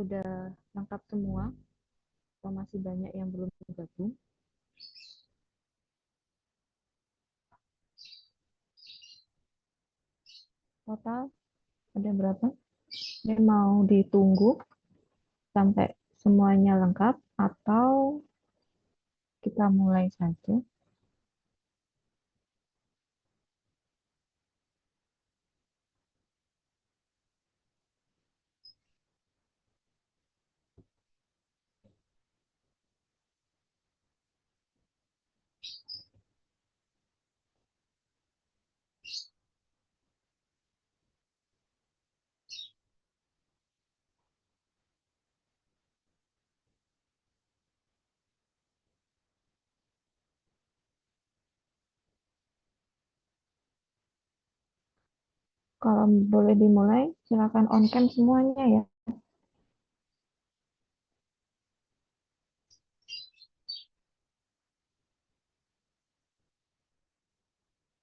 sudah lengkap semua atau masih banyak yang belum gabung? Total ada berapa? Ini mau ditunggu sampai semuanya lengkap atau kita mulai saja? Kalau boleh dimulai, silakan on cam semuanya ya.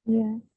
Iya.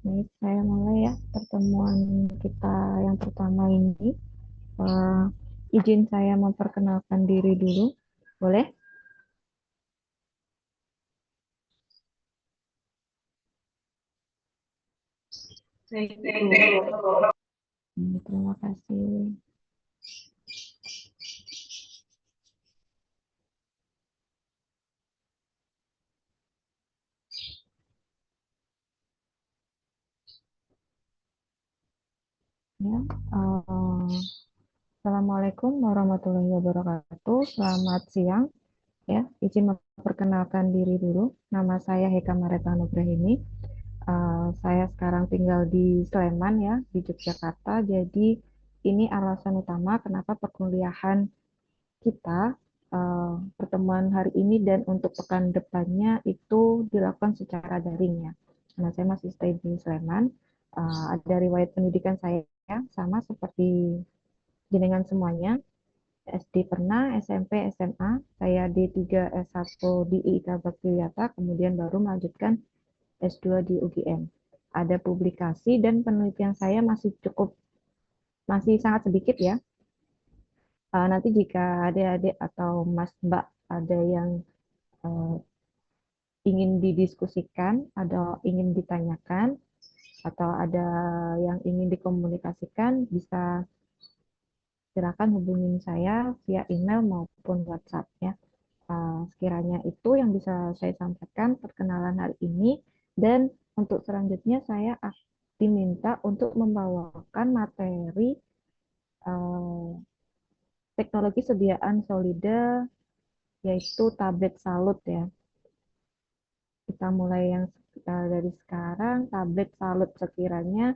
Baik, saya mulai ya pertemuan kita yang pertama ini. Eh, izin saya memperkenalkan diri dulu, boleh? Terima kasih. Ya, eh, Assalamualaikum warahmatullahi wabarakatuh. Selamat siang. Ya, izin memperkenalkan diri dulu. Nama saya Heka Mareta Nugrahini. Saya sekarang tinggal di Sleman ya, di Yogyakarta. Jadi ini alasan utama kenapa perkuliahan kita pertemuan hari ini dan untuk pekan depannya itu dilakukan secara daring ya. Karena saya masih stay di Sleman, ada riwayat pendidikan saya sama seperti jenengan semuanya. SD pernah, SMP, SMA, saya D3 S1 di IIK Bagwiyata, kemudian baru melanjutkan S2 di UGM. Ada publikasi dan penelitian saya masih sangat sedikit ya. Nanti jika adik-adik atau Mas Mbak ada yang eh, ingin didiskusikan, ada ingin ditanyakan, atau ada yang ingin dikomunikasikan, bisa silakan hubungin saya via email maupun WhatsApp ya. Sekiranya itu yang bisa saya sampaikan perkenalan hari ini, dan untuk selanjutnya saya diminta untuk membawakan materi eh, teknologi sediaan Solida yaitu tablet Salut ya. Kita mulai yang dari sekarang. Tablet Salut, sekiranya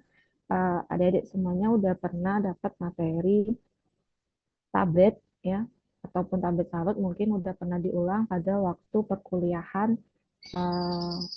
adik-adik semuanya udah pernah dapat materi tablet ya, ataupun tablet Salut mungkin udah pernah diulang pada waktu perkuliahan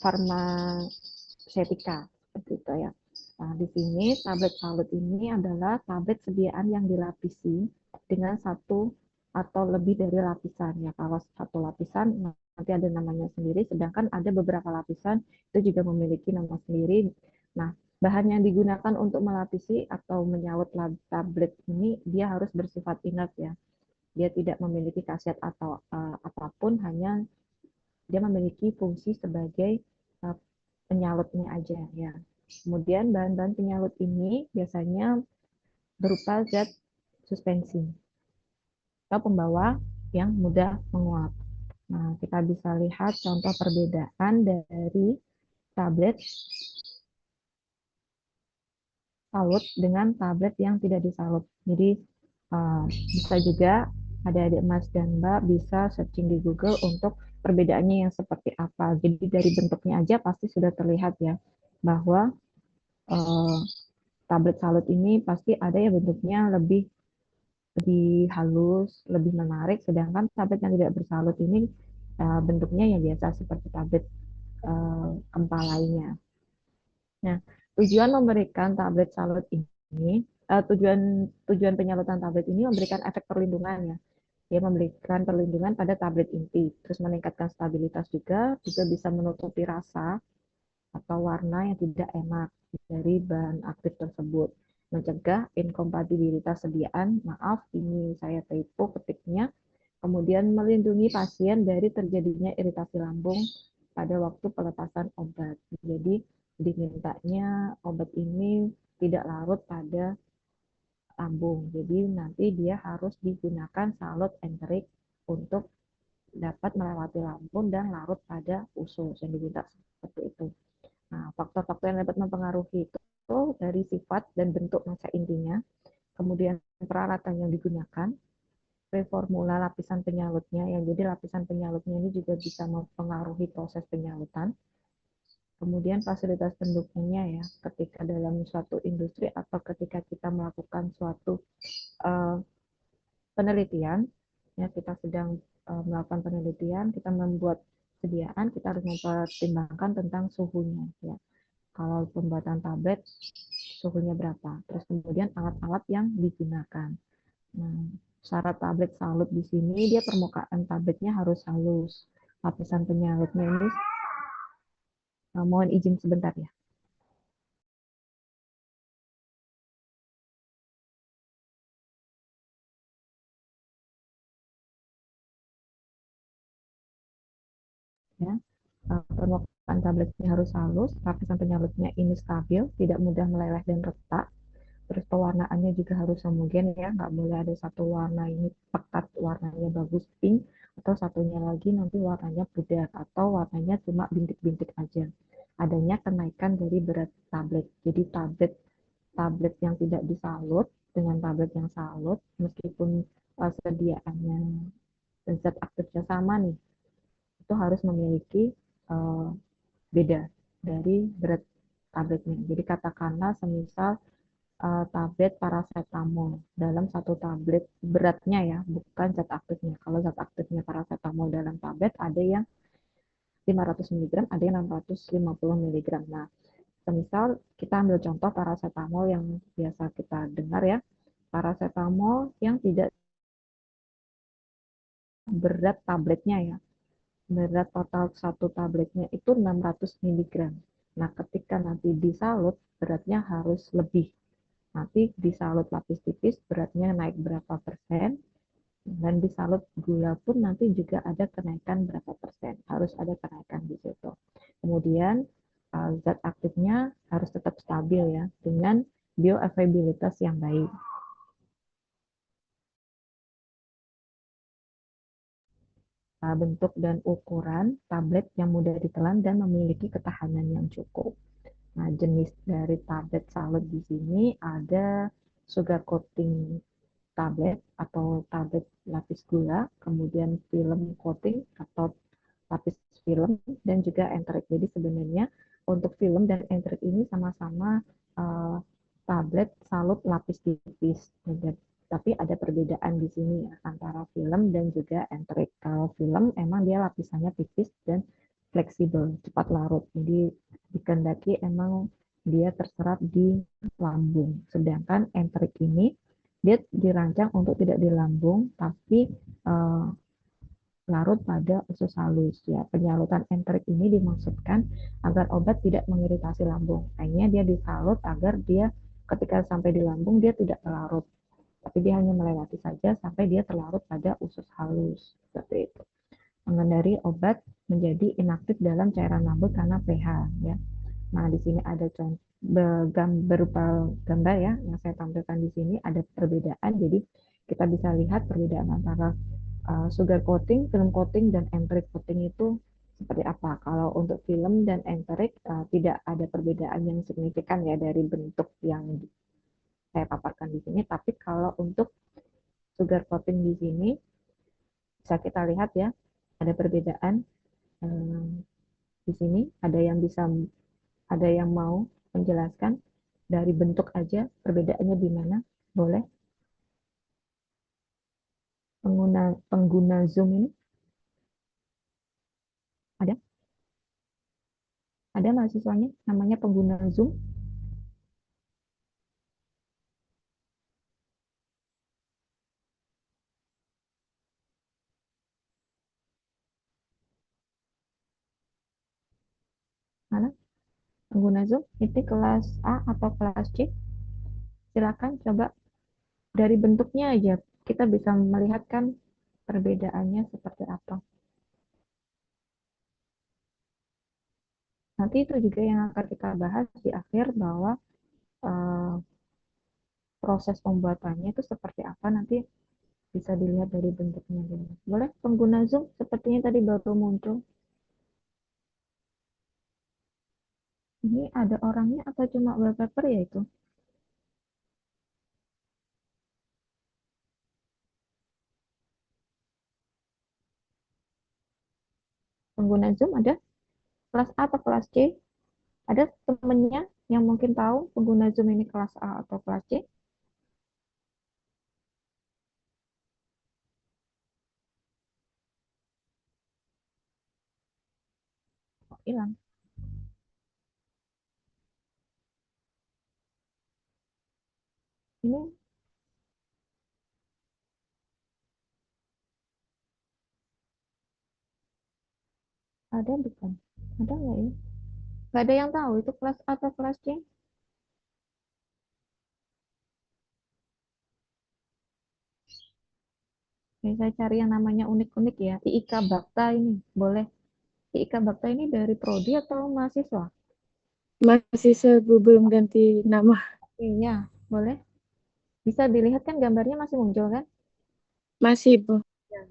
farmasetika seperti itu ya. Nah, di sini tablet Salut ini adalah tablet sediaan yang dilapisi dengan satu atau lebih dari lapisan ya. Kalau satu lapisan nanti ada namanya sendiri, sedangkan ada beberapa lapisan itu juga memiliki nama sendiri. Nah, bahan yang digunakan untuk melapisi atau menyaut tablet ini dia harus bersifat inert ya. Dia tidak memiliki khasiat atau apapun, hanya dia memiliki fungsi sebagai uh, penyalutnya aja ya. Kemudian bahan-bahan penyalut ini biasanya berupa zat suspensi atau pembawa yang mudah menguap. Nah, kita bisa lihat contoh perbedaan dari tablet salut dengan tablet yang tidak disalut. Jadi bisa juga adik-adik Mas dan Mbak bisa searching di Google untuk perbedaannya yang seperti apa. Jadi dari bentuknya aja pasti sudah terlihat ya bahwa uh, tablet salut ini pasti ada ya bentuknya lebih halus, lebih menarik, sedangkan tablet yang tidak bersalut ini bentuknya yang biasa seperti tablet empal lainnya. Nah, tujuan memberikan tablet salut ini, tujuan tujuan penyalutan tablet ini memberikan efek perlindungan ya. Dia memberikan perlindungan pada tablet inti, terus meningkatkan stabilitas juga bisa menutupi rasa atau warna yang tidak enak dari bahan aktif tersebut. Mencegah inkompatibilitas sediaan, maaf ini saya typo ketiknya, kemudian melindungi pasien dari terjadinya iritasi lambung pada waktu pelepasan obat. Jadi dimintanya obat ini tidak larut pada lambung. Jadi nanti dia harus digunakan salut enterik untuk dapat melewati lambung dan larut pada usus yang diminta seperti itu. Nah, faktor-faktor yang dapat mempengaruhi itu dari sifat dan bentuk massa intinya, kemudian peralatan yang digunakan, reformula lapisan penyalutnya, yang jadi lapisan penyalutnya ini juga bisa mempengaruhi proses penyalutan, kemudian fasilitas pendukungnya ya, ketika dalam suatu industri atau ketika kita melakukan suatu uh, penelitian, ya kita sedang melakukan penelitian, kita membuat sediaan, kita harus mempertimbangkan tentang suhunya ya. Kalau pembuatan tablet suhunya berapa, terus kemudian alat-alat yang digunakan. Nah, syarat tablet salut di sini dia permukaan tabletnya harus halus. Lapisan penyalutnya ini mohon izin sebentar ya. ya. Permukaan tabletnya harus halus, lapisan penyalutnya ini stabil, tidak mudah meleleh dan retak. Terus pewarnaannya juga harus homogen ya, nggak boleh ada satu warna ini pekat, warnanya bagus pink, atau satunya lagi nanti warnanya pudar, atau warnanya cuma bintik-bintik aja. Adanya kenaikan dari berat tablet. Jadi tablet tablet yang tidak disalut dengan tablet yang salut, meskipun sediaannya zat aktifnya sama nih, itu harus memiliki uh, beda dari berat tabletnya. Jadi katakanlah semisal tablet paracetamol dalam satu tablet beratnya ya, bukan zat aktifnya. Kalau zat aktifnya paracetamol dalam tablet ada yang 500 miligram, ada yang 650 miligram. Nah, semisal kita ambil contoh paracetamol yang biasa kita dengar ya, paracetamol yang tidak berat tabletnya ya, berat total satu tabletnya itu 600 miligram. Nah, ketika nanti disalut, beratnya harus lebih. Nanti disalut lapis tipis, beratnya naik berapa persen, dan disalut gula pun nanti juga ada kenaikan berapa persen. Harus ada kenaikan di situ. Kemudian, zat aktifnya harus tetap stabil ya, dengan bioavailabilitas yang baik. Bentuk dan ukuran tablet yang mudah ditelan dan memiliki ketahanan yang cukup. Nah, jenis dari tablet salut di sini ada sugar coating tablet atau tablet lapis gula, kemudian film coating atau lapis film, dan juga enterik. Jadi sebenarnya untuk film dan enterik ini sama-sama uh, tablet salut lapis tipis. Tapi ada perbedaan di sini ya, antara film dan juga enterik. Kalau film emang dia lapisannya tipis dan fleksibel, cepat larut. Jadi dikendaki emang dia terserap di lambung. Sedangkan enterik ini dia dirancang untuk tidak di lambung, tapi uh, larut pada usus halus. Ya, penyalutan enterik ini dimaksudkan agar obat tidak mengiritasi lambung. Hanya dia disalut agar dia ketika sampai di lambung dia tidak terlarut, tapi dia hanya melewati saja sampai dia terlarut pada usus halus. Seperti itu. Mengendari obat menjadi inaktif dalam cairan lambung karena pH. Ya. Nah, di sini ada contoh berupa gambar ya yang saya tampilkan di sini ada perbedaan. Jadi kita bisa lihat perbedaan antara sugar coating, film coating, dan enteric coating itu seperti apa. Kalau untuk film dan enteric tidak ada perbedaan yang signifikan ya dari bentuk yang saya paparkan di sini. Tapi kalau untuk sugar coating di sini bisa kita lihat ya ada perbedaan. eh, di sini ada yang mau menjelaskan dari bentuk aja perbedaannya di mana? Boleh pengguna pengguna Zoom ini ada mahasiswanya namanya pengguna Zoom, mana pengguna Zoom itu kelas A atau kelas C? Silakan coba dari bentuknya aja kita bisa melihat kan perbedaannya seperti apa. Nanti itu juga yang akan kita bahas di akhir bahwa eh, proses pembuatannya itu seperti apa nanti bisa dilihat dari bentuknya dulu. Boleh pengguna Zoom sepertinya tadi baru muncul. Ini ada orangnya atau cuma wallpaper ya itu? Pengguna Zoom ada kelas A atau kelas C? Ada temennya yang mungkin tahu pengguna Zoom ini kelas A atau kelas C? Oh, hilang. Ini ada bukan? Ada nggak ya? Nggak ada yang tahu itu kelas A atau kelas C? Oke, saya cari yang namanya unik-unik ya. IIK Bakta ini boleh. Ika Bakta ini dari prodi atau mahasiswa? Masih sebelum ganti nama. Iya, boleh. Bisa dilihat kan gambarnya masih muncul kan? Masih, Bu. Ya.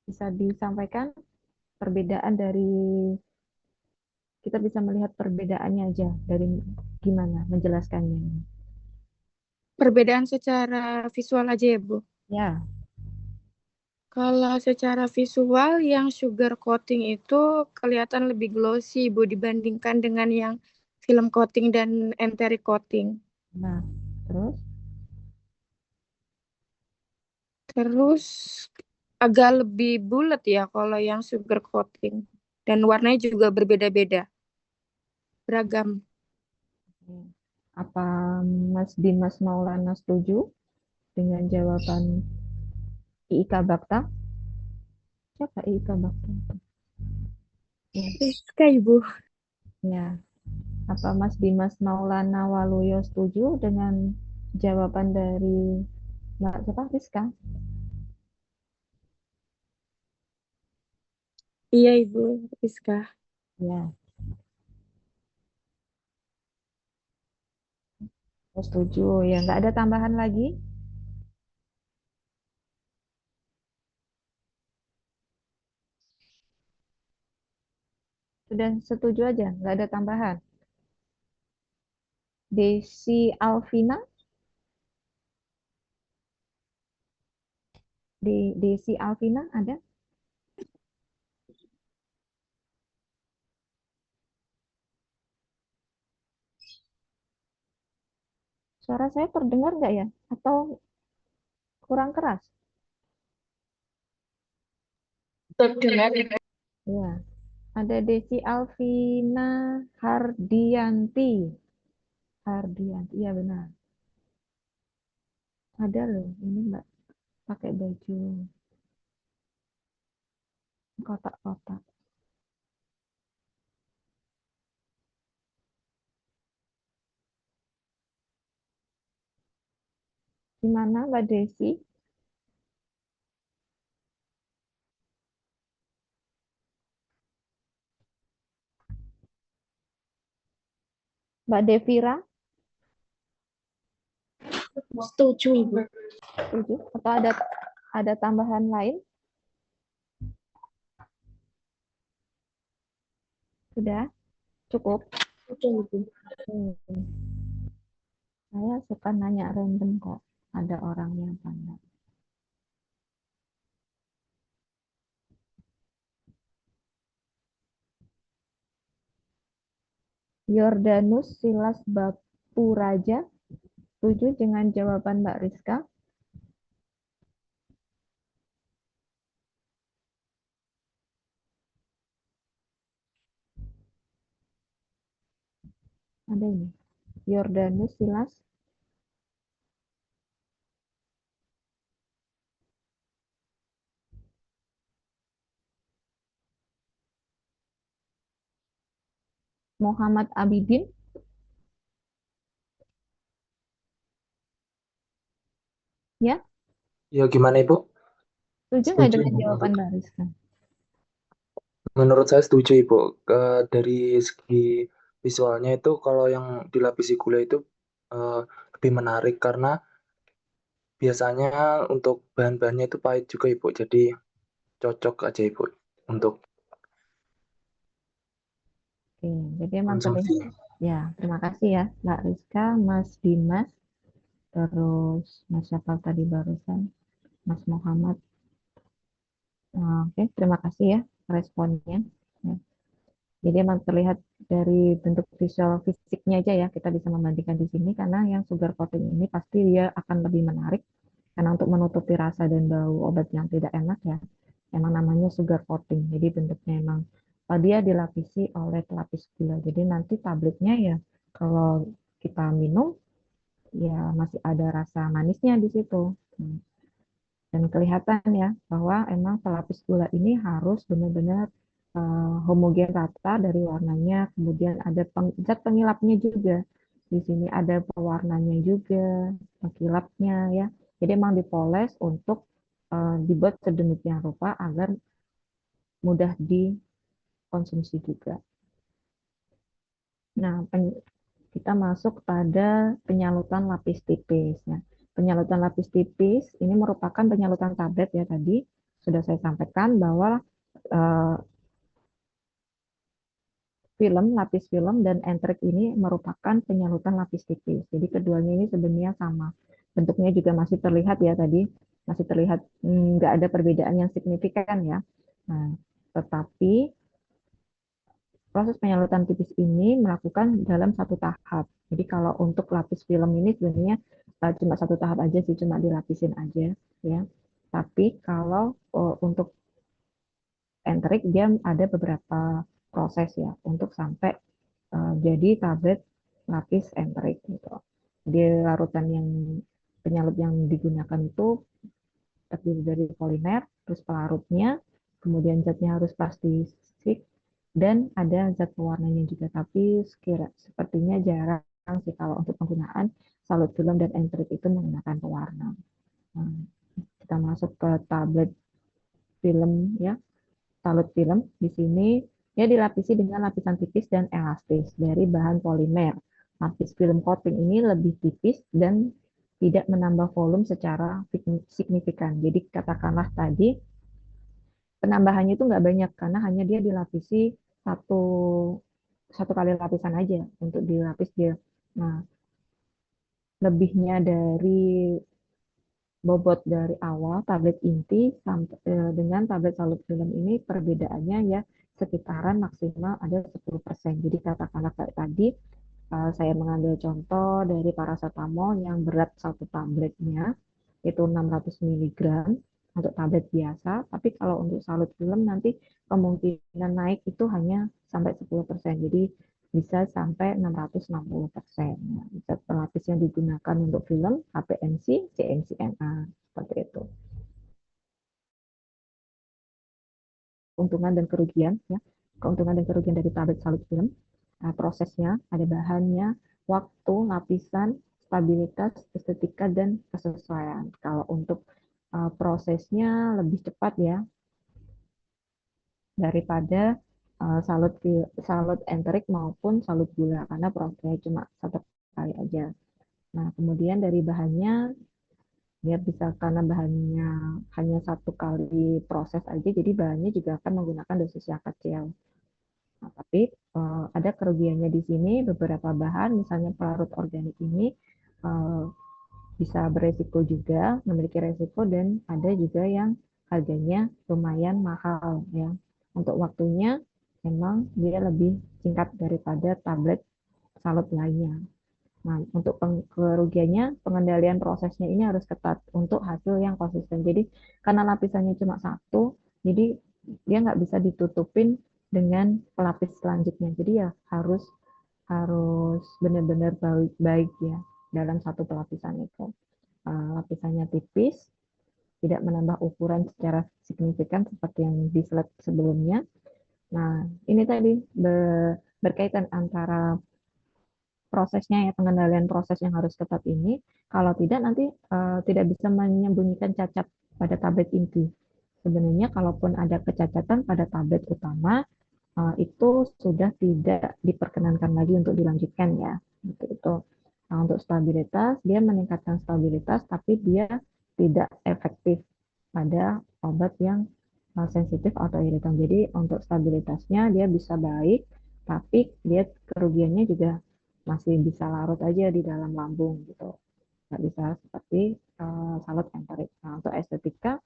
Bisa disampaikan perbedaan dari, kita bisa melihat perbedaannya aja dari gimana menjelaskannya. Perbedaan secara visual aja ya, Bu. Ya, Kalau secara visual yang sugar coating itu kelihatan lebih glossy, Bu, dibandingkan dengan yang film coating dan enteric coating. nah, terus Terus agak lebih bulat ya kalau yang sugar coating. Dan warnanya juga berbeda-beda, beragam. apa Mas Dimas Maulana setuju dengan jawaban IIK Bakta? Siapa IIK Bakta? Ya, Rizka, Ibu. ya. Apa Mas Dimas Maulana Waluyo setuju dengan jawaban dari Mbak siapa? Rizka? Iya, Ibu. Rizka. Ya, saya setuju. Ya, nggak ada tambahan lagi. Sudah setuju aja, nggak ada tambahan. Desi Alvina, Desi Alvina ada? Suara saya terdengar nggak ya? Atau kurang keras? Terdengar. Ya, ada Desi Alvina Hardianti. Hardianti, iya benar. Ada loh, ini Mbak pakai baju kotak-kotak. Gimana Mbak Desi? Mbak Devira, Setuju, Ibu. setuju? Atau ada tambahan lain? Sudah cukup. Setuju, Ibu. Hmm. Saya suka nanya random kok. Ada orang yang tanya. Yordanus Silas Bapuraja, setuju dengan jawaban Mbak Rizka? Ada ini. Yordanus Silas Muhammad Abidin, ya, Ya gimana Ibu? setuju nggak Setuju dengan Ibu jawaban untuk Mbak Rizka? menurut saya setuju Ibu. Dari segi visualnya itu kalau yang dilapisi gula itu eh, lebih menarik karena biasanya untuk bahan-bahannya itu pahit juga Ibu. Jadi cocok aja Ibu untuk Oke, jadi emang konsumsi. terlihat. Ya, terima kasih ya Mbak Rizka, Mas Dimas, terus Mas siapa tadi barusan, Mas Muhammad. Oke, terima kasih ya responnya. Ya. Jadi emang terlihat dari bentuk visual fisiknya aja ya kita bisa membandingkan di sini karena yang sugar coating ini pasti dia akan lebih menarik karena untuk menutupi rasa dan bau obat yang tidak enak ya. Emang namanya sugar coating. Jadi bentuknya emang dia dilapisi oleh pelapis gula. Jadi nanti tabletnya ya kalau kita minum ya masih ada rasa manisnya di situ. Dan kelihatan ya bahwa emang pelapis gula ini harus benar-benar homogen rata dari warnanya, kemudian ada zat pengilapnya juga. Di sini ada pewarnanya juga, pengkilapnya ya. Jadi emang dipoles untuk dibuat sedemikian rupa agar mudah dikonsumsi juga. Nah, kita masuk pada penyalutan lapis tipis. Nah, penyalutan lapis tipis ini merupakan penyalutan tablet ya tadi sudah saya sampaikan bahwa eh, lapis film dan entrik ini merupakan penyalutan lapis tipis. Jadi keduanya ini sebenarnya sama. Bentuknya juga masih terlihat ya tadi, masih terlihat nggak ada perbedaan yang signifikan ya. Nah, tetapi proses penyalutan tipis ini melakukan dalam satu tahap. Jadi kalau untuk lapis film ini sebenarnya cuma satu tahap aja sih, cuma dilapisin aja ya. Tapi kalau untuk enterik dia ada beberapa proses ya untuk sampai jadi tablet lapis enterik gitu. Jadi larutan yang penyalut yang digunakan itu terdiri dari polimer, terus pelarutnya, kemudian zatnya harus plastik, dan ada zat pewarnanya juga. Tapi sepertinya jarang sih kalau untuk penggunaan salut film dan entrik itu menggunakan pewarna. Nah, kita masuk ke tablet film ya, salut film di sini ya dilapisi dengan lapisan tipis dan elastis dari bahan polimer. Lapis film coating ini lebih tipis dan tidak menambah volume secara signifikan. Jadi katakanlah tadi penambahannya itu nggak banyak karena hanya dia dilapisi satu satu kali lapisan aja untuk dilapis dia. Nah, lebihnya dari bobot dari awal tablet inti sampai dengan tablet salut film ini perbedaannya ya sekitaran maksimal ada 10%. Jadi katakanlah kayak tadi saya mengambil contoh dari paracetamol yang berat satu tabletnya itu 600 mg untuk tablet biasa, tapi kalau untuk salut film nanti kemungkinan naik itu hanya sampai 10%. Jadi bisa sampai 660%. Nah, zat pelapis yang digunakan untuk film HPNC, CNCNA, seperti itu. Keuntungan dan kerugian ya. Keuntungan dan kerugian dari tablet salut film. Nah, prosesnya ada bahannya, waktu, lapisan, stabilitas, estetika dan kesesuaian. Kalau untuk prosesnya lebih cepat ya daripada salut salut enterik maupun salut gula karena prosesnya cuma satu kali aja. Nah, kemudian dari bahannya dia bisa karena bahannya hanya satu kali proses aja, jadi bahannya juga akan menggunakan dosis yang kecil. Nah, tapi ada kerugiannya di sini beberapa bahan, misalnya pelarut organik ini bisa beresiko juga, memiliki resiko dan ada juga yang harganya lumayan mahal ya. Untuk waktunya memang dia lebih singkat daripada tablet salut lainnya. Nah, untuk kerugiannya, pengendalian prosesnya ini harus ketat untuk hasil yang konsisten. Jadi, karena lapisannya cuma satu, jadi dia nggak bisa ditutupin dengan pelapis selanjutnya. Jadi ya harus harus benar-benar baik ya dalam satu pelapisan itu. Lapisannya tipis, tidak menambah ukuran secara signifikan seperti yang di slide sebelumnya. Nah, ini tadi berkaitan antara prosesnya ya pengendalian proses yang harus ketat ini. Kalau tidak nanti tidak bisa menyembunyikan cacat pada tablet inti. Sebenarnya kalaupun ada kecacatan pada tablet utama itu sudah tidak diperkenankan lagi untuk dilanjutkan ya. Itu. Nah, untuk stabilitas dia meningkatkan stabilitas tapi dia tidak efektif pada obat yang sensitif atau iritan. Jadi untuk stabilitasnya dia bisa baik, tapi dia kerugiannya juga masih bisa larut aja di dalam lambung gitu. Nggak bisa seperti salut enterik. Nah, untuk estetika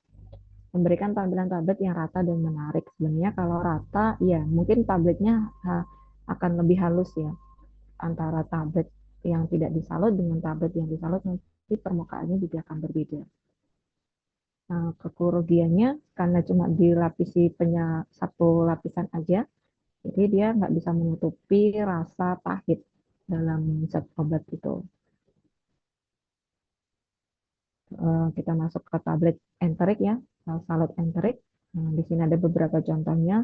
memberikan tampilan tablet yang rata dan menarik. Sebenarnya kalau rata, ya mungkin tabletnya akan lebih halus ya antara tablet yang tidak disalut dengan tablet yang disalut nanti permukaannya juga akan berbeda. Nah, kerugiannya karena cuma dilapisi satu lapisan aja, jadi dia nggak bisa menutupi rasa pahit dalam zat obat itu. Kita masuk ke tablet enterik ya, salut enterik. Nah, di sini ada beberapa contohnya.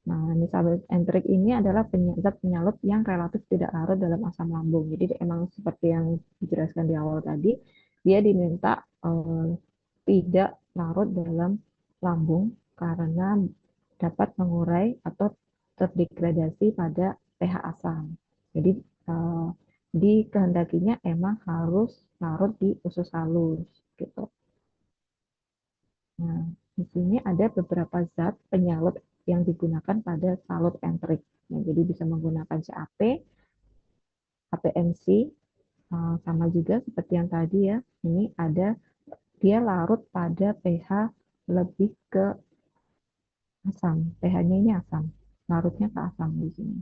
Nah, ini salut enterik ini adalah zat penyalut yang relatif tidak larut dalam asam lambung. Jadi emang seperti yang dijelaskan di awal tadi, dia diminta tidak larut dalam lambung karena dapat mengurai atau terdegradasi pada pH asam. Jadi dikehendakinya emang harus larut di usus halus gitu. Nah, di sini ada beberapa zat penyalut yang digunakan pada salut entrik. Nah, jadi bisa menggunakan CAP, HPMC, sama juga seperti yang tadi ya. Ini ada dia larut pada pH lebih ke asam. pH-nya ini asam. Larutnya ke asam di sini.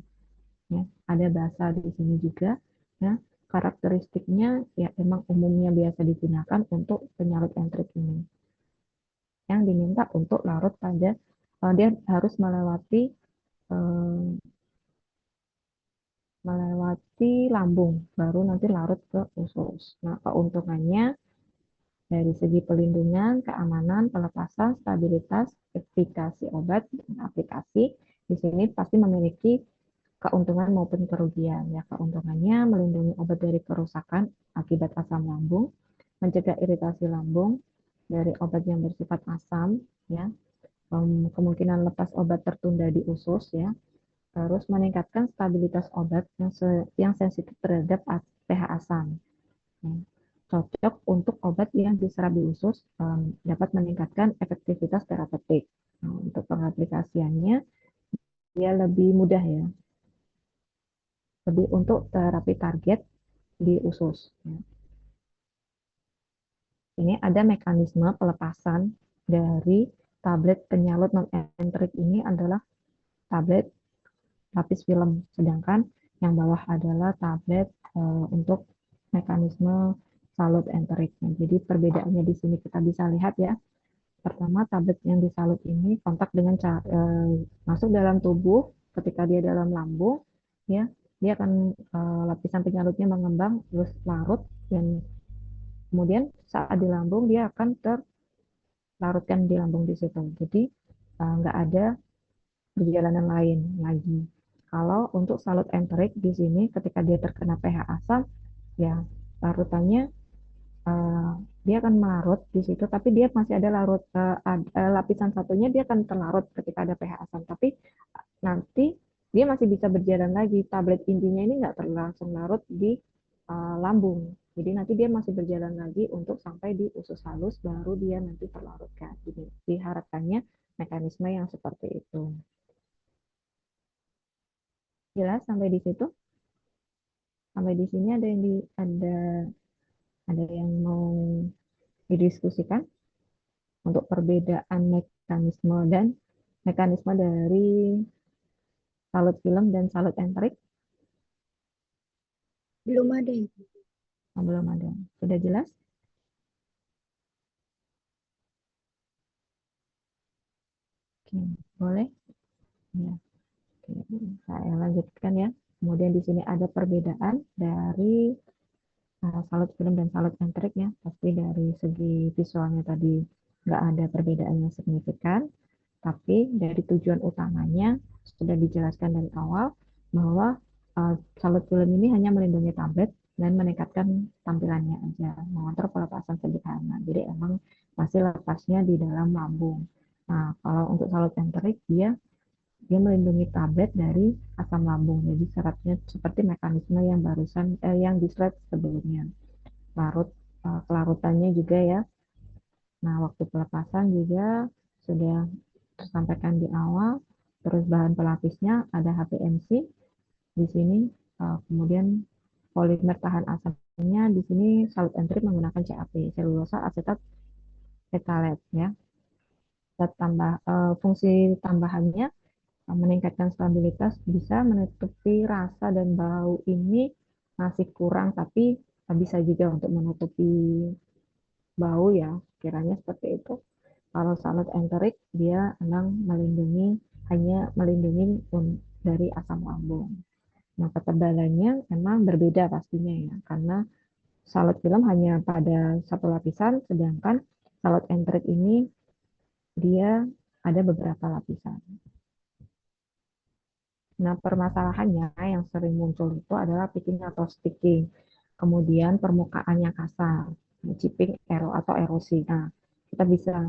Ya, ada basa di sini juga. Ya, karakteristiknya ya emang umumnya biasa digunakan untuk penyalut entrik ini. Yang diminta untuk larut pada dia harus melewati lambung, baru nanti larut ke usus. Nah, keuntungannya dari segi pelindungan, keamanan, pelepasan, stabilitas, efikasi obat, dan aplikasi, di sini pasti memiliki keuntungan maupun kerugian. Ya, keuntungannya melindungi obat dari kerusakan akibat asam lambung, mencegah iritasi lambung dari obat yang bersifat asam, ya, kemungkinan lepas obat tertunda di usus, ya, terus meningkatkan stabilitas obat yang sensitif terhadap pH asam. Ya. Cocok untuk obat yang diserap di usus, dapat meningkatkan efektivitas terapeutik. Nah, untuk pengaplikasiannya dia lebih mudah ya, lebih untuk terapi target di usus. Ya. Ini ada mekanisme pelepasan dari tablet penyalut non-entrik ini adalah tablet lapis film, sedangkan yang bawah adalah tablet untuk mekanisme salut enterik. Jadi perbedaannya di sini kita bisa lihat ya. Pertama, tablet yang disalut ini kontak dengan masuk dalam tubuh ketika dia dalam lambung, ya dia akan lapisan penyalutnya mengembang terus larut dan kemudian saat di lambung dia akan terlarutkan di lambung di situ. Jadi nggak ada perjalanan lain lagi. Kalau untuk salut enterik di sini ketika dia terkena pH asam, ya larutannya uh, dia akan melarut di situ, tapi dia masih ada lapisan satunya dia akan terlarut ketika ada pH asam, tapi nanti dia masih bisa berjalan lagi. Tablet intinya ini nggak langsung larut di lambung, jadi nanti dia masih berjalan lagi untuk sampai di usus halus, baru dia nanti terlarutkan. Jadi diharapkannya mekanisme yang seperti itu. Jelas sampai di situ? Sampai di sini ada yang mau didiskusikan untuk perbedaan mekanisme dan mekanisme dari salut film dan salut enterik? Belum ada. Belum ada. Sudah jelas? Oke, boleh? Ya. Oke, saya lanjutkan ya. Kemudian di sini ada perbedaan dari salut film dan salut enterik ya. Pasti dari segi visualnya tadi nggak ada perbedaan yang signifikan. Tapi dari tujuan utamanya sudah dijelaskan dari awal bahwa salut film ini hanya melindungi tablet dan meningkatkan tampilannya aja, mengontrol pelepasan sederhana. Jadi emang masih lepasnya di dalam lambung. Nah, kalau untuk salut enterik dia melindungi tablet dari asam lambung. Jadi syaratnya seperti mekanisme yang barusan yang di slide sebelumnya. Kelarutannya juga ya. Nah, waktu pelepasan juga sudah tersampaikan di awal. Terus bahan pelapisnya ada HPMC di sini. Kemudian polimer tahan asamnya di sini salut entrik menggunakan CAP, selulosa asetat phthalate ya. Fungsi tambahannya meningkatkan stabilitas, bisa menutupi rasa dan bau ini masih kurang, tapi bisa juga untuk menutupi bau ya, kiranya seperti itu. Kalau salut enterik dia memang hanya melindungi dari asam lambung. Nah, ketebalannya memang berbeda pastinya ya, karena salut film hanya pada satu lapisan, sedangkan salut enterik ini dia ada beberapa lapisan. Nah, permasalahannya yang sering muncul itu adalah picking atau sticking. Kemudian permukaan yang kasar, chipping atau erosi. Nah, kita bisa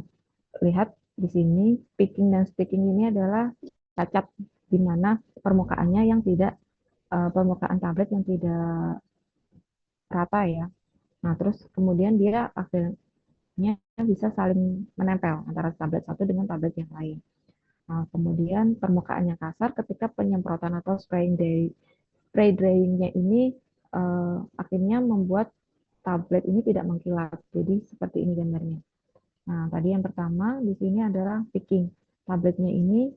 lihat Di sini picking dan sticking ini adalah cacat di mana permukaannya yang tidak permukaan tablet yang tidak rata ya. Nah, terus kemudian dia akhirnya bisa saling menempel antara tablet satu dengan tablet yang lain. Nah, kemudian permukaannya kasar ketika penyemprotan atau spray dryingnya ini akhirnya membuat tablet ini tidak mengkilat. Jadi seperti ini gambarnya. Nah, tadi yang pertama di sini adalah picking. Tabletnya ini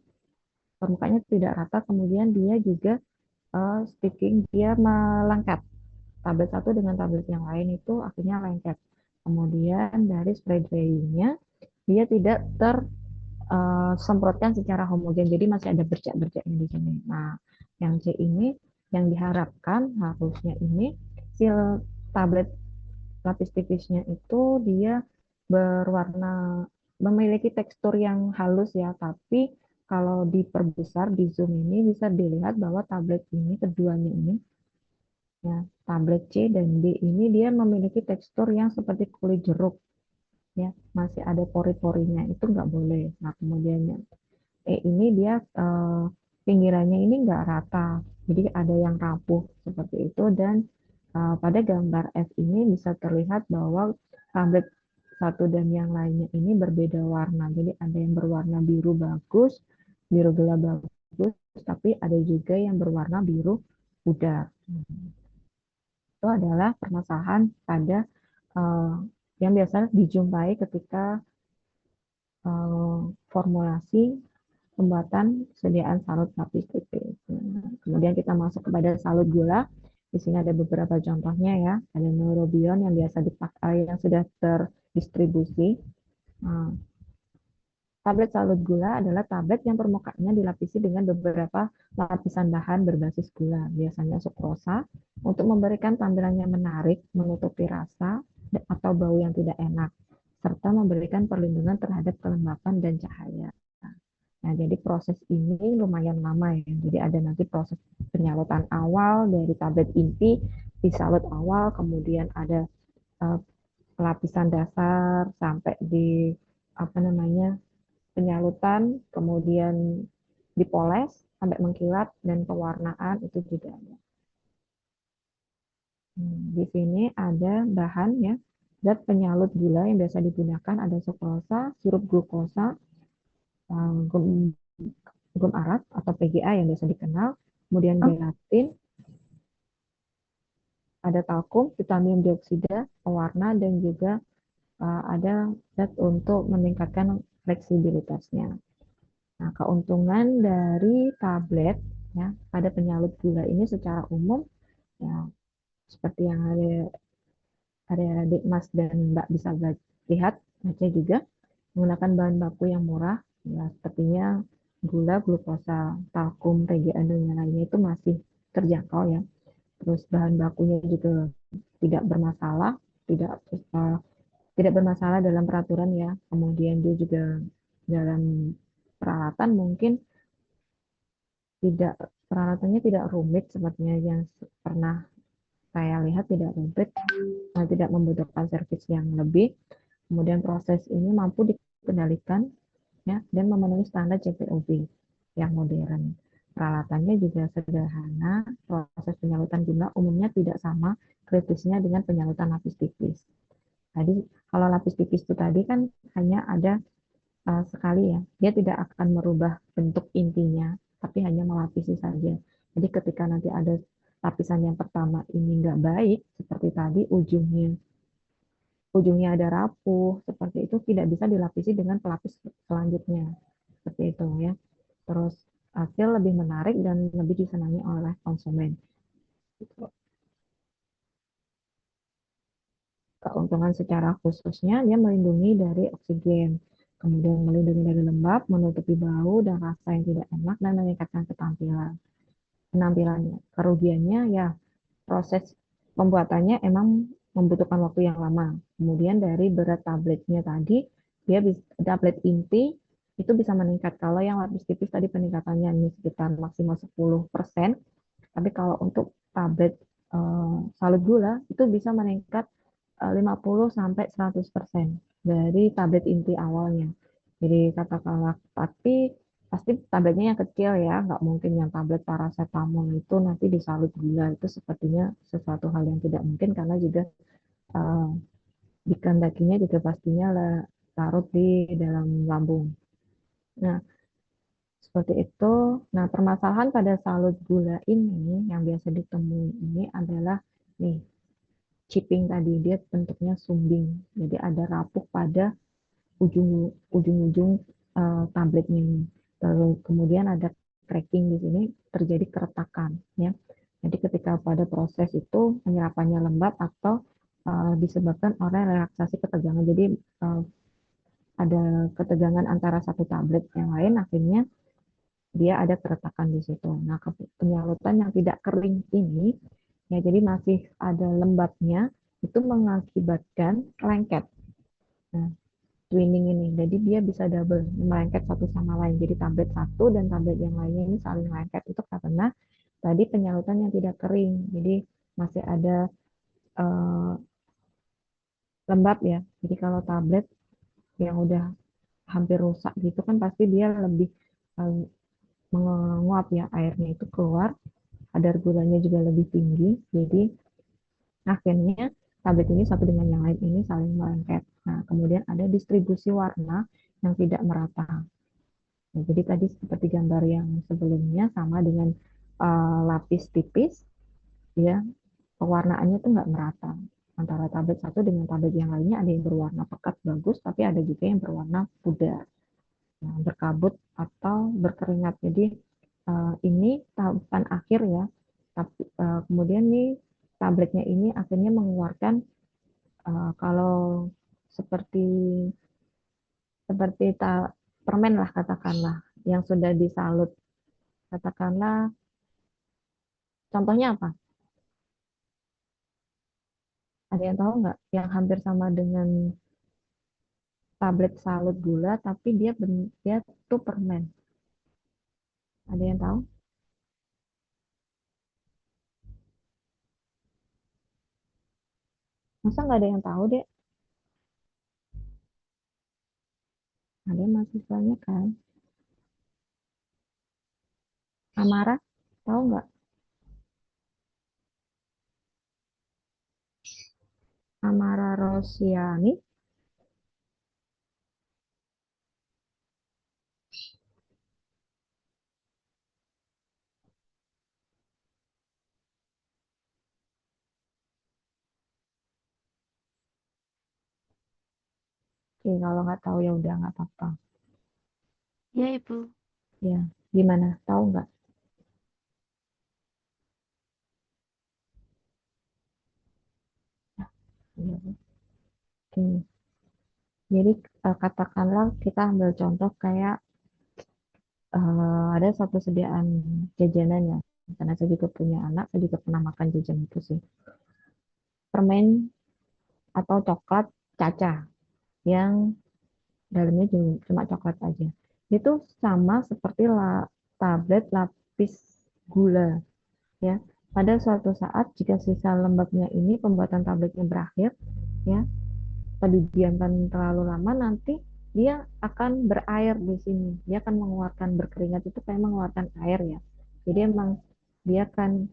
permukaannya tidak rata, kemudian dia juga sticking, dia melengket. Tablet satu dengan tablet yang lain itu akhirnya lengket. Kemudian dari spray dryingnya dia tidak tersemprotkan secara homogen, jadi masih ada bercak-bercaknya di sini. Nah, yang C ini yang diharapkan harusnya ini sil tablet lapis tipisnya itu dia berwarna memiliki tekstur yang halus ya, tapi kalau diperbesar di zoom ini bisa dilihat bahwa tablet ini keduanya ini ya, tablet C dan D ini dia memiliki tekstur yang seperti kulit jeruk ya, masih ada pori-porinya, itu nggak boleh. Nah, kemudian yang E ini dia pinggirannya ini nggak rata, jadi ada yang rapuh seperti itu. Dan pada gambar F ini bisa terlihat bahwa tablet satu dan yang lainnya ini berbeda warna, jadi ada yang berwarna biru bagus, biru gelap bagus, tapi ada juga yang berwarna biru pudar. Itu adalah permasalahan pada yang biasa dijumpai ketika formulasi pembuatan sediaan salut lapis tipis. Kemudian kita masuk kepada salut gula. Di sini ada beberapa contohnya ya. Ada neurobion yang biasa dipakai yang sudah terdistribusi. Nah, tablet salut gula adalah tablet yang permukaannya dilapisi dengan beberapa lapisan bahan berbasis gula, biasanya sukrosa, untuk memberikan tampilan yang menarik, menutupi rasa atau bau yang tidak enak, serta memberikan perlindungan terhadap kelembapan dan cahaya. Nah, jadi proses ini lumayan lama ya. Jadi ada nanti proses penyalutan awal dari tablet inti, disalut awal, kemudian ada lapisan dasar sampai di apa namanya penyalutan, kemudian dipoles sampai mengkilat dan pewarnaan itu juga ada. Di sini ada bahan ya, zat penyalut gula yang biasa digunakan ada sukrosa, sirup glukosa, gum arat atau PGA yang biasa dikenal, kemudian gelatin, ada talkum, titanium dioksida, pewarna, dan juga ada zat untuk meningkatkan fleksibilitasnya. Nah, keuntungan dari tablet ya pada penyalut gula ini secara umum ya seperti yang ada adik Mas dan Mbak bisa lihat baca juga menggunakan bahan baku yang murah ya sepertinya gula, glukosa, talkum, PGA dan lainnya itu masih terjangkau ya. Terus bahan bakunya juga tidak bermasalah, tidak tidak bermasalah dalam peraturan ya. Kemudian dia juga dalam peralatan mungkin tidak peralatannya tidak rumit sepertinya yang pernah saya lihat tidak rumit, tidak membutuhkan servis yang lebih. Kemudian proses ini mampu dikendalikan ya dan memenuhi standar CPOB yang modern. Peralatannya juga sederhana, proses penyalutan gula umumnya tidak sama kritisnya dengan penyalutan lapis tipis. Tadi kalau lapis tipis itu tadi kan hanya ada sekali ya, dia tidak akan merubah bentuk intinya, tapi hanya melapisi saja. Jadi ketika nanti ada lapisan yang pertama ini nggak baik, seperti tadi ujungnya ada rapuh, seperti itu tidak bisa dilapisi dengan pelapis selanjutnya, seperti itu ya. Terus hasil lebih menarik dan lebih disenangi oleh konsumen. Keuntungan secara khususnya dia melindungi dari oksigen, kemudian melindungi dari lembab, menutupi bau dan rasa yang tidak enak, dan meningkatkan penampilannya. Kerugiannya ya proses pembuatannya emang membutuhkan waktu yang lama. Kemudian dari berat tabletnya tadi, dia bisa, tablet inti itu bisa meningkat. Kalau yang lapis tipis tadi peningkatannya ini sekitar maksimal 10%, tapi kalau untuk tablet salut gula itu bisa meningkat 50 sampai 100% dari tablet inti awalnya. Jadi katakanlah, tapi pasti tabletnya yang kecil ya, nggak mungkin yang tablet paracetamol itu nanti disalut gula. Itu sepertinya sesuatu hal yang tidak mungkin karena juga eh, dikehendakinya juga pastinya larut di dalam lambung. Nah, seperti itu. Nah, permasalahan pada salut gula ini yang biasa ditemui ini adalah nih, chipping tadi dia bentuknya sumbing. Jadi ada rapuk pada ujung-ujung tabletnya ini. Lalu kemudian ada cracking di sini, terjadi keretakan ya. Jadi ketika pada proses itu penyerapannya lembab atau disebabkan oleh relaksasi ketegangan. Jadi ada ketegangan antara satu tablet yang lain, akhirnya dia ada keretakan di situ. Nah, penyalutan yang tidak kering ini, ya jadi masih ada lembabnya, itu mengakibatkan lengket. Nah, twinning ini, jadi dia bisa double, melengket satu sama lain. Jadi tablet satu dan tablet yang lainnya ini saling lengket itu karena tadi penyalutan yang tidak kering. Jadi masih ada uh, lembab ya. Jadi kalau tablet yang udah hampir rusak gitu kan pasti dia lebih uh, menguap ya, airnya itu keluar, kadar gulanya juga lebih tinggi, jadi akhirnya tablet ini satu dengan yang lain ini saling melengket. Nah, kemudian ada distribusi warna yang tidak merata. Nah, jadi tadi seperti gambar yang sebelumnya sama dengan lapis tipis, ya pewarnaannya tuh nggak merata antara tablet satu dengan tablet yang lainnya. Ada yang berwarna pekat bagus, tapi ada juga yang berwarna pudar, nah, berkabut atau berkeringat. Jadi ini tahapan akhir ya. Tapi kemudian nih tabletnya ini akhirnya mengeluarkan kalau seperti seperti permen lah katakanlah yang sudah disalut. Katakanlah contohnya apa? Ada yang tahu nggak? Yang hampir sama dengan tablet salut gula tapi dia tuh permen. Ada yang tahu? Masa nggak ada yang tahu deh? Ada mahasiswanya kan? Amara, tahu nggak? Amara Rosiani. Oke, kalau nggak tahu ya udah nggak apa-apa. Ya, Ibu. Ya, gimana? Tahu nggak? Ya, oke. Jadi katakanlah kita ambil contoh kayak ada satu sediaan jajanan ya. Karena saya juga punya anak, saya juga pernah makan jajan itu sih. Permen atau coklat caca yang dalamnya cuma coklat aja. Itu sama seperti tablet lapis gula ya. Pada suatu saat jika sisa lembabnya ini pembuatan tabletnya berakhir ya, kalau didiamkan terlalu lama nanti dia akan berair di sini. Dia akan mengeluarkan berkeringat itu kayak mengeluarkan air ya. Jadi emang dia akan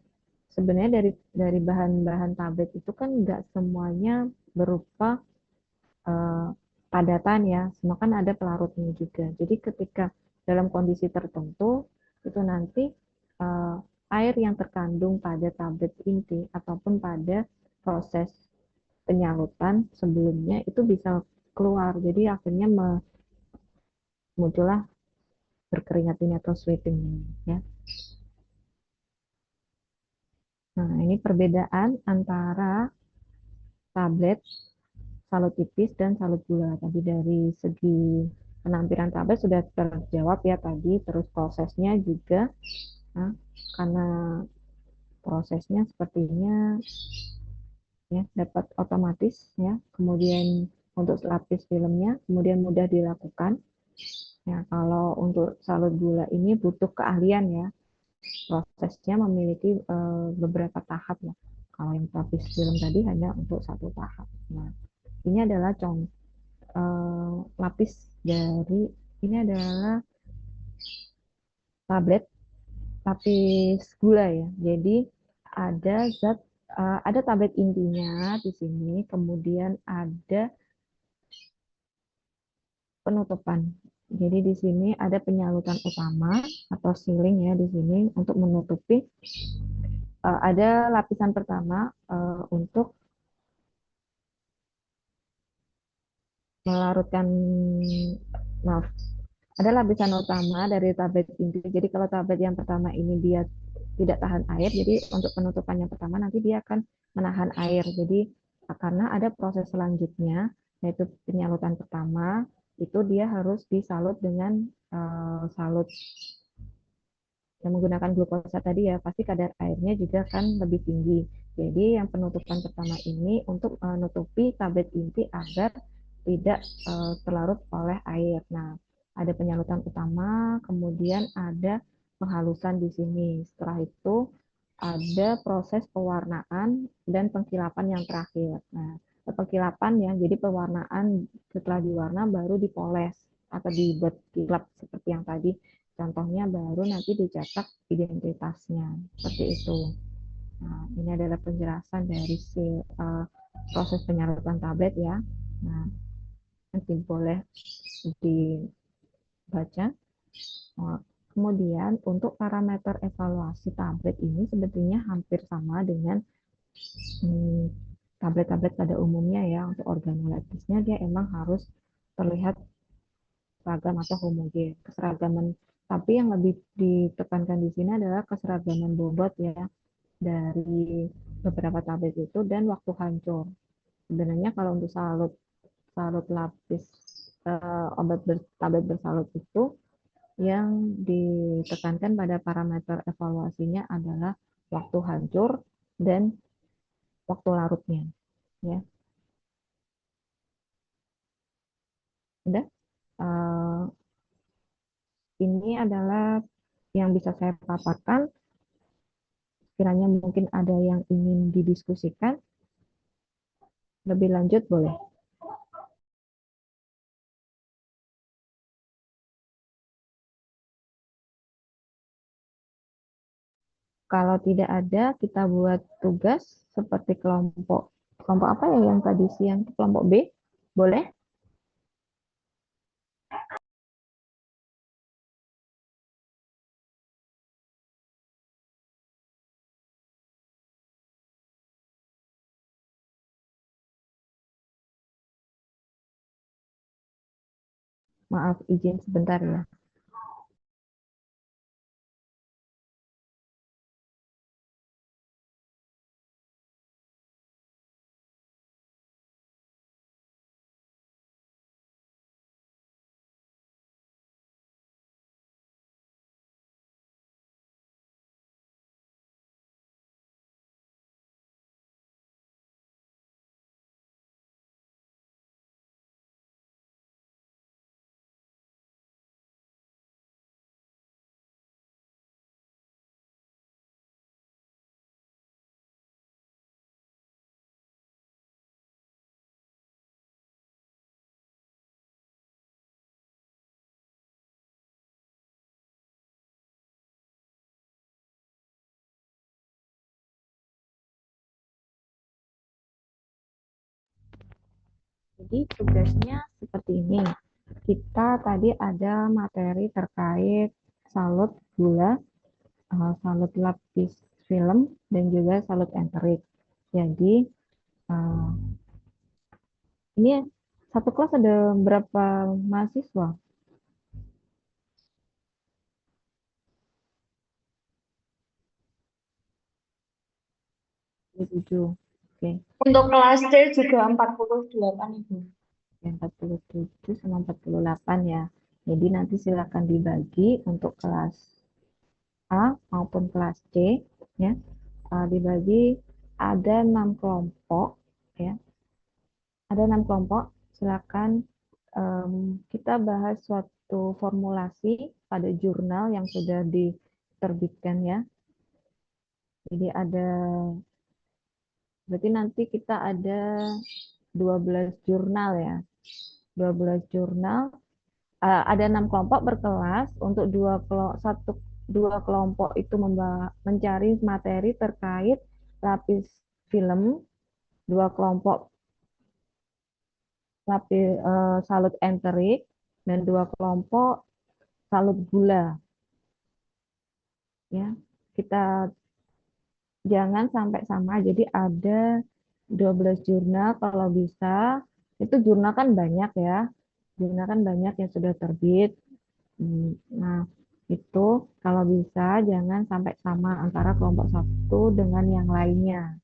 sebenarnya dari bahan-bahan tablet itu kan nggak semuanya berupa eh, padatan ya, semua kan ada pelarutnya juga. Jadi ketika dalam kondisi tertentu itu nanti eh, air yang terkandung pada tablet inti ataupun pada proses penyalutan sebelumnya itu bisa keluar. Jadi akhirnya muncullah berkeringat ini atau sweating ini ya. Nah, ini perbedaan antara tablet salut tipis dan salut gula. Tadi dari segi penampilan tablet sudah terjawab ya tadi, terus prosesnya juga, nah, karena prosesnya sepertinya ya dapat otomatis ya, kemudian untuk lapis filmnya kemudian mudah dilakukan. Ya, kalau untuk salut gula ini butuh keahlian ya, prosesnya memiliki beberapa tahap ya. Kalau yang lapis film tadi hanya untuk satu tahap. Nah, ini adalah contoh lapis dari ini adalah tablet lapis gula ya. Jadi ada ada tablet intinya di sini, kemudian ada penutupan. Jadi di sini ada penyaluran utama atau sealing ya di sini untuk menutupi. Ada lapisan pertama untuk melarutkan, maaf, ada lapisan utama dari tablet inti. Jadi kalau tablet yang pertama ini dia tidak tahan air, jadi untuk penutupan yang pertama nanti dia akan menahan air. Jadi karena ada proses selanjutnya yaitu penyaluran pertama itu dia harus disalut dengan salut yang menggunakan glukosa tadi ya, pasti kadar airnya juga kan lebih tinggi. Jadi yang penutupan pertama ini untuk menutupi tablet inti agar tidak terlarut oleh air. Nah, ada penyaluran utama, kemudian ada penghalusan di sini. Setelah itu ada proses pewarnaan dan pengkilapan yang terakhir. Nah, pengkilapan ya, jadi pewarnaan setelah diwarna baru dipoles atau dibuat kilap seperti yang tadi. Contohnya baru nanti dicetak identitasnya seperti itu. Nah, ini adalah penjelasan dari proses penyaluran tablet ya. Nah, nanti boleh dibaca. Kemudian untuk parameter evaluasi tablet ini sebetulnya hampir sama dengan tablet-tablet pada umumnya ya. Untuk organoleptisnya dia emang harus terlihat seragam atau homogen. Keseragaman, tapi yang lebih ditekankan di sini adalah keseragaman bobot ya dari beberapa tablet itu dan waktu hancur. Sebenarnya kalau untuk salut salut lapis tablet bersalut itu yang ditekankan pada parameter evaluasinya adalah waktu hancur dan waktu larutnya ya. Udah. Ini adalah yang bisa saya paparkan. Kiranya mungkin ada yang ingin didiskusikan lebih lanjut boleh. Kalau tidak ada, kita buat tugas seperti kelompok apa ya yang tadi siang, kelompok B, boleh? Maaf, izin sebentar ya. Jadi tugasnya seperti ini. Kita tadi ada materi terkait salut gula, salut lapis film, dan juga salut enterik. Jadi ini satu kelas ada berapa mahasiswa? 7. Oke. Untuk kelas C juga 48, Ibu. 47 sama 48 ya. Jadi nanti silakan dibagi untuk kelas A maupun kelas C ya. Dibagi ada 6 kelompok ya. Ada 6 kelompok. Silakan kita bahas suatu formulasi pada jurnal yang sudah diterbitkan ya. Jadi berarti nanti kita ada 12 jurnal ya. 12 jurnal ada 6 kelompok berkelas. Untuk dua kelompok itu mencari materi terkait lapis film, dua kelompok salut enterik, dan dua kelompok salut gula. Ya, kita jangan sampai sama. Jadi ada 12 jurnal kalau bisa. Itu jurnal kan banyak ya. Jurnal kan banyak yang sudah terbit. Nah, itu kalau bisa jangan sampai sama antara kelompok satu dengan yang lainnya.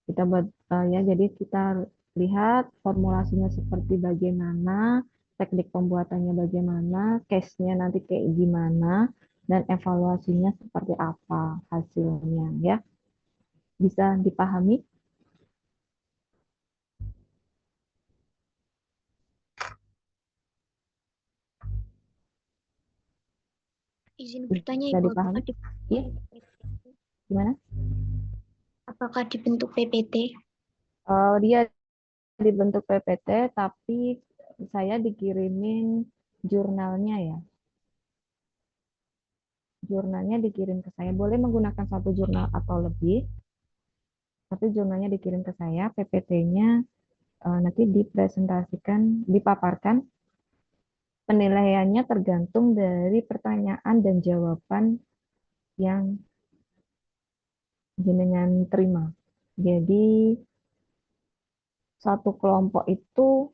Kita buat ya, jadi kita lihat formulasinya seperti bagaimana, teknik pembuatannya bagaimana, case-nya nanti kayak gimana, dan evaluasinya seperti apa hasilnya ya. Bisa dipahami? Izin bertanya Bisa Ibu, dipahami? Iya, gimana? apakah dibentuk PPT? Dia dibentuk PPT, tapi saya dikirimin jurnalnya ya. Jurnalnya dikirim ke saya. Boleh menggunakan satu jurnal atau lebih, tapi jurnalnya dikirim ke saya. PPT-nya nanti dipresentasikan, dipaparkan. Penilaiannya tergantung dari pertanyaan dan jawaban yang jenengan terima. Jadi satu kelompok itu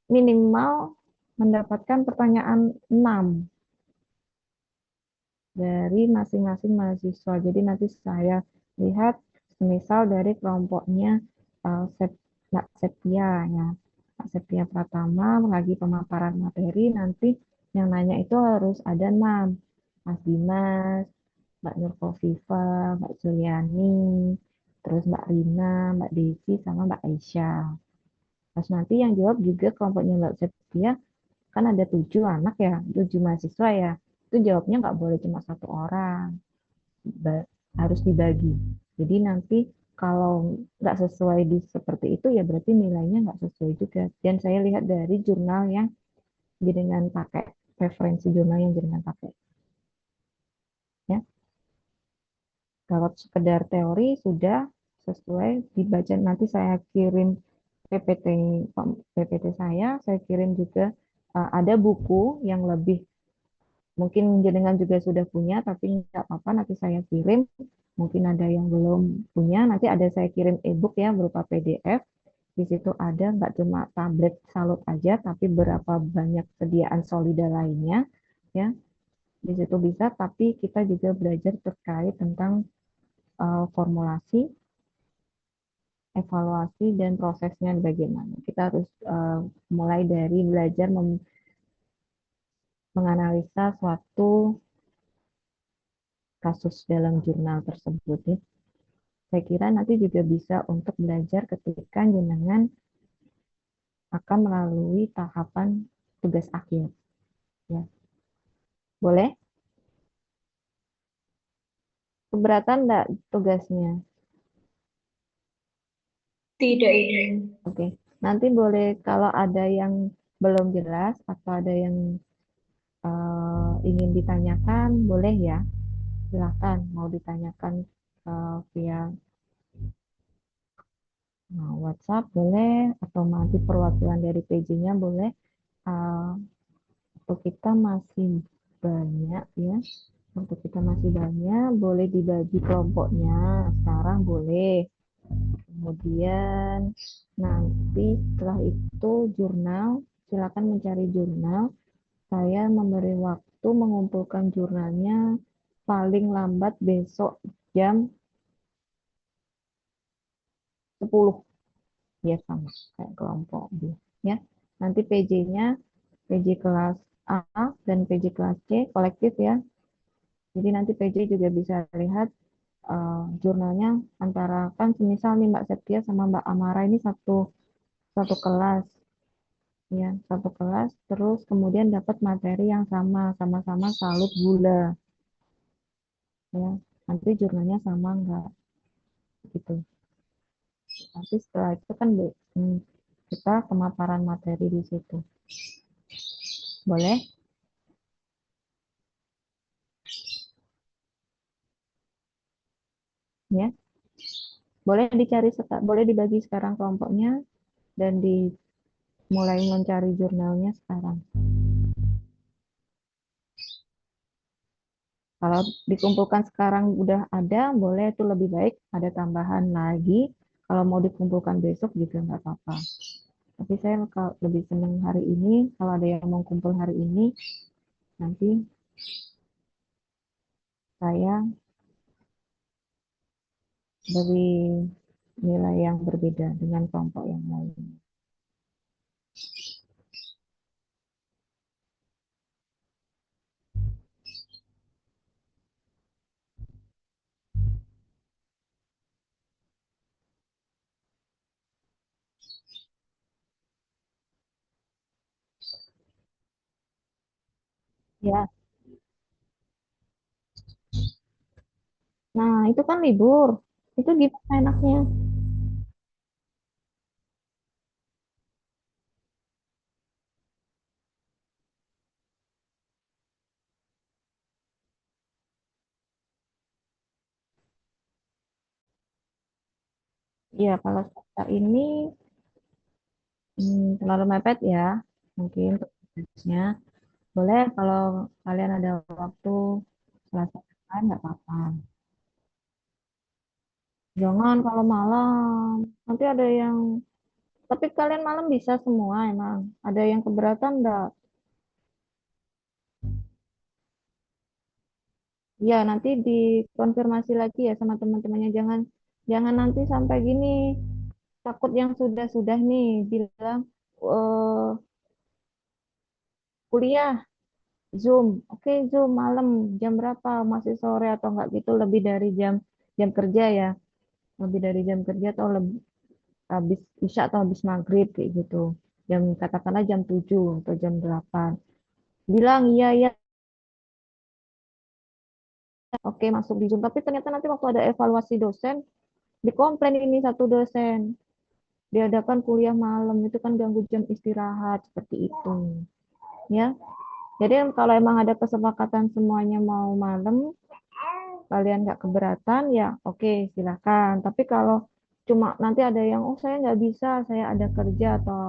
minimal mendapatkan pertanyaan 6 dari masing-masing mahasiswa. Jadi nanti saya lihat misal dari kelompoknya Mbak Septia ya. Mbak Septia Pratama lagi pemaparan materi, nanti yang nanya itu harus ada 6. Mas Dimas, Mbak Nurkofifa, Mbak Juliani, terus Mbak Rina, Mbak Desi, sama Mbak Aisyah. Terus nanti yang jawab juga kelompoknya Mbak Septia, kan ada 7 anak ya, 7 mahasiswa ya. Itu jawabnya nggak boleh cuma satu orang, harus dibagi. Jadi nanti kalau nggak sesuai seperti itu ya berarti nilainya nggak sesuai juga. Dan saya lihat dari jurnal yang jenengan pakai, referensi jurnal yang jenengan pakai. Ya. Kalau sekedar teori sudah sesuai dibaca, nanti saya kirim PPT saya kirim juga ada buku yang lebih, mungkin jenengan juga sudah punya tapi nggak apa-apa, nanti saya kirim. Mungkin ada yang belum punya, nanti ada saya kirim e-book ya berupa PDF. Di situ ada nggak cuma tablet salut aja, tapi berapa banyak sediaan solida lainnya ya. Di situ bisa, tapi kita juga belajar terkait tentang formulasi, evaluasi, dan prosesnya bagaimana. Kita harus mulai dari belajar menganalisa suatu kasus dalam jurnal tersebut ya. Saya kira nanti juga bisa untuk belajar ketika jenengan akan melalui tahapan tugas akhir. Ya. Boleh? Keberatan enggak tugasnya? Tidak, Ibu. Oke. Nanti boleh kalau ada yang belum jelas atau ada yang ingin ditanyakan, boleh ya. Silakan mau ditanyakan via WhatsApp boleh, atau nanti perwakilan dari PJ-nya boleh. Untuk kita masih banyak ya. Untuk kita masih banyak, boleh dibagi kelompoknya. Sekarang boleh. Kemudian nanti setelah itu jurnal, silakan mencari jurnal. Saya memberi waktu mengumpulkan jurnalnya paling lambat besok jam 10. Ya sama kayak kelompok B ya. Nanti PJ-nya PJ kelas A dan PJ kelas C kolektif ya. Jadi nanti PJ juga bisa lihat jurnalnya antara, kan semisal nih Mbak Septia sama Mbak Amara ini satu kelas ya, satu kelas, terus kemudian dapat materi yang sama-sama salut gula ya. Nanti jurnalnya sama enggak gitu. Nanti setelah itu kan kita pemaparan materi di situ. Boleh? Ya. Boleh dicari, boleh dibagi sekarang kelompoknya dan dimulai mencari jurnalnya sekarang. Kalau dikumpulkan sekarang udah ada, boleh itu lebih baik ada tambahan lagi. Kalau mau dikumpulkan besok juga nggak apa-apa. Tapi saya lebih senang hari ini. Kalau ada yang mau kumpul hari ini, nanti saya beri nilai yang berbeda dengan kelompok yang lain. Ya, nah itu kan libur. Itu gimana enaknya? Ya, kalau saya ini terlalu mepet ya, mungkin tugasnya. Boleh kalau kalian ada waktu Selasa depan nggak apa-apa. Jangan kalau malam. Nanti ada yang, tapi kalian malam bisa semua emang. Ada yang keberatan enggak? Ya, nanti dikonfirmasi lagi ya sama teman-temannya. Jangan jangan nanti sampai gini. Takut yang sudah-sudah nih bilang eh, kuliah Zoom. Oke, Zoom malam jam berapa? Masih sore atau enggak gitu lebih dari jam jam kerja ya. Lebih dari jam kerja atau lebih habis isya atau habis maghrib kayak gitu. Jam katakanlah jam 7 atau jam 8. Bilang iya iya oke masuk di Zoom. Tapi ternyata nanti waktu ada evaluasi dosen dikomplain ini satu dosen. Diadakan kuliah malam itu kan ganggu jam istirahat seperti itu. Ya. Jadi kalau emang ada kesepakatan semuanya mau malam, kalian nggak keberatan ya oke silakan. Tapi kalau cuma nanti ada yang oh saya nggak bisa, saya ada kerja atau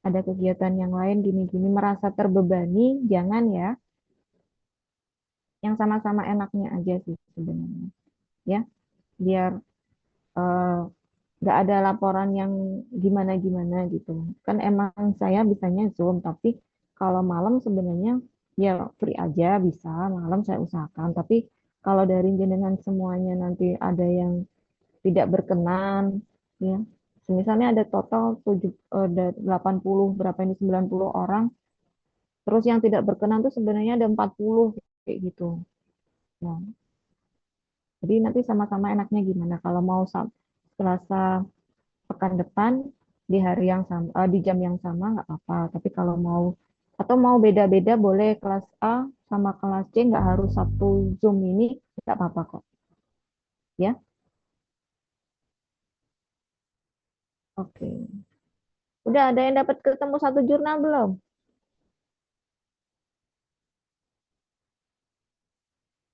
ada kegiatan yang lain gini-gini merasa terbebani, jangan ya. Yang sama-sama enaknya aja sih sebenarnya. Ya, biar eh, nggak ada laporan yang gimana-gimana gitu. Kan emang saya bisanya Zoom, tapi kalau malam sebenarnya ya free aja bisa, malam saya usahakan. Tapi kalau dari jenengan semuanya nanti ada yang tidak berkenan, ya. Misalnya ada total 80 berapa ini 90 orang, terus yang tidak berkenan tuh sebenarnya ada 40 kayak gitu. Nah, jadi nanti sama-sama enaknya gimana kalau mau Selasa pekan depan di hari yang sama, di jam yang sama nggak apa-apa. Tapi kalau mau atau mau beda-beda boleh kelas A sama kelas C nggak harus satu Zoom ini nggak apa-apa kok. Ya, oke. Udah ada yang dapat ketemu satu jurnal belum?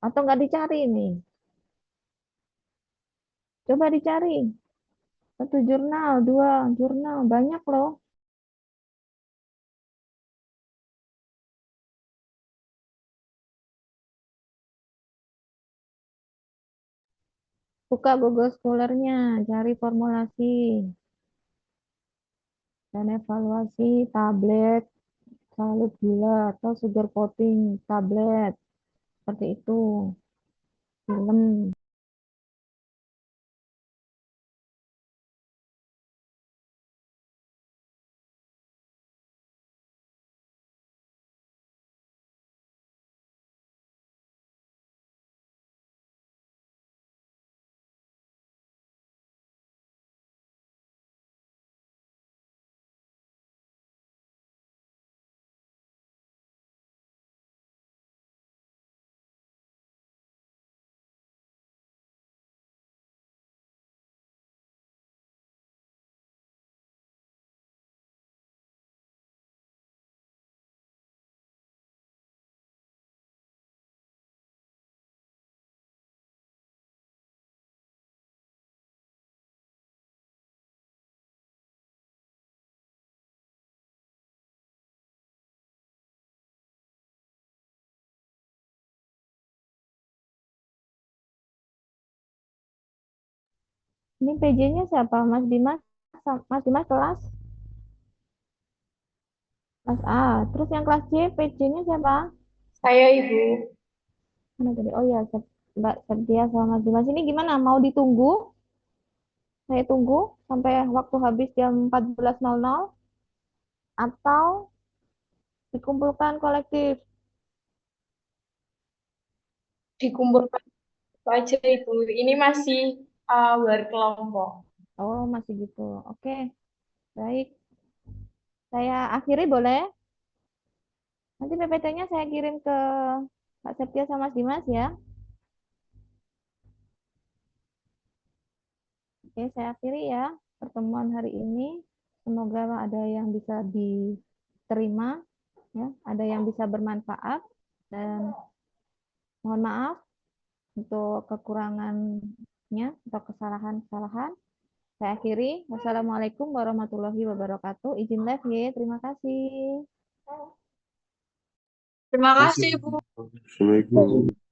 Atau nggak dicari ini? Coba dicari. Satu jurnal, dua jurnal, banyak loh. Buka Google Scholar-nya, cari formulasi dan evaluasi tablet, salut gula atau sugar coating tablet. Seperti itu. Film. Ini PJ-nya siapa? Mas Dimas? Mas Dimas kelas? Kelas A. Terus yang kelas C, PJ-nya siapa? Saya Ibu. Mana tadi? Oh ya, Mbak Septia sama Mas Dimas. Ini gimana? Mau ditunggu? Saya tunggu sampai waktu habis jam 14.00 atau dikumpulkan kolektif? Dikumpulkan aja Ibu. Ini masih berkelompok. Oh, masih gitu. Oke, baik. Saya akhiri boleh? Nanti PPT-nya saya kirim ke Pak Septia sama Mas Dimas ya. Oke, saya akhiri ya pertemuan hari ini. Semoga ada yang bisa diterima, ya, ada yang bisa bermanfaat, dan mohon maaf untuk kekurangannya atau kesalahan-kesalahan. Saya akhiri. Wassalamualaikum warahmatullahi wabarakatuh. Izin live ya. Terima kasih. Terima kasih Ibu. Assalamualaikum.